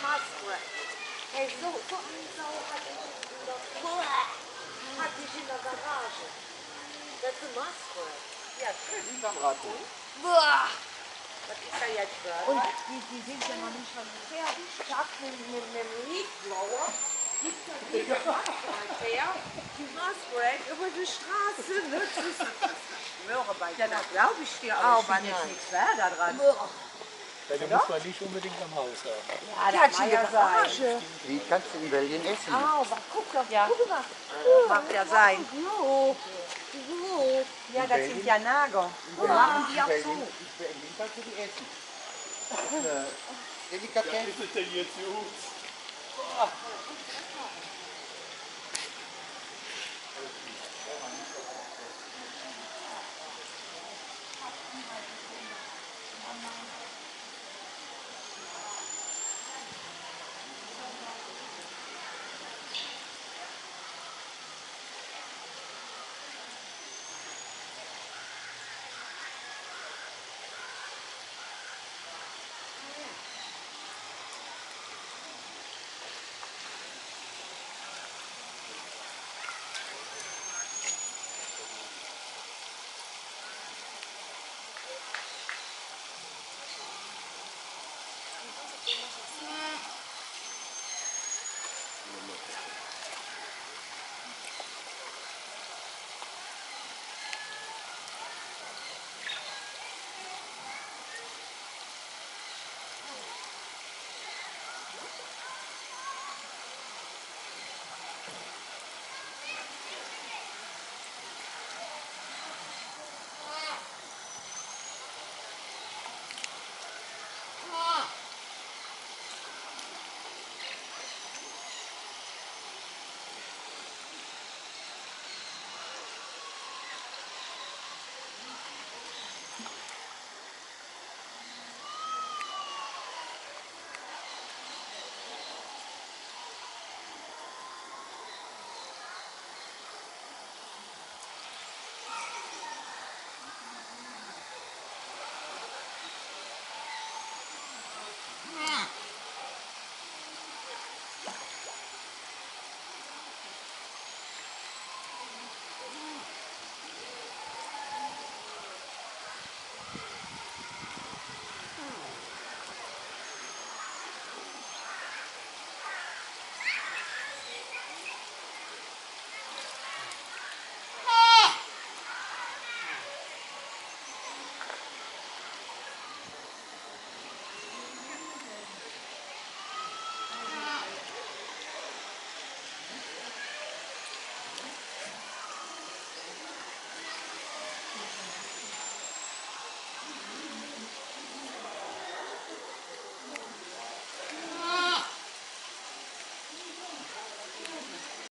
Masquerade. Hey, so eine Sau hatte ich in der Garage. Das ist ein Masquerade. Ja, schön. Boah. Was ist da jetzt dran? Und die sind ja noch nicht schon fertig. Ich hab mit dem Leafblower gibt das hier her. Die Masquerade über die Straße. Ne? Ja, das glaube ich dir, aber ich jetzt nichts weiter dran. Ja, den muss man nicht unbedingt am Haus haben. Ja, das kann ja sein. Die kannst du in Belgien essen. Aber guck doch, ja. Guck mal. Mag ja sein. So. So. Ja, das sind ja Nager. Wo machen die In auch Belgien, so? in Belgien kannst du die essen. Eine Delikatesse. ist es denn jetzt gut?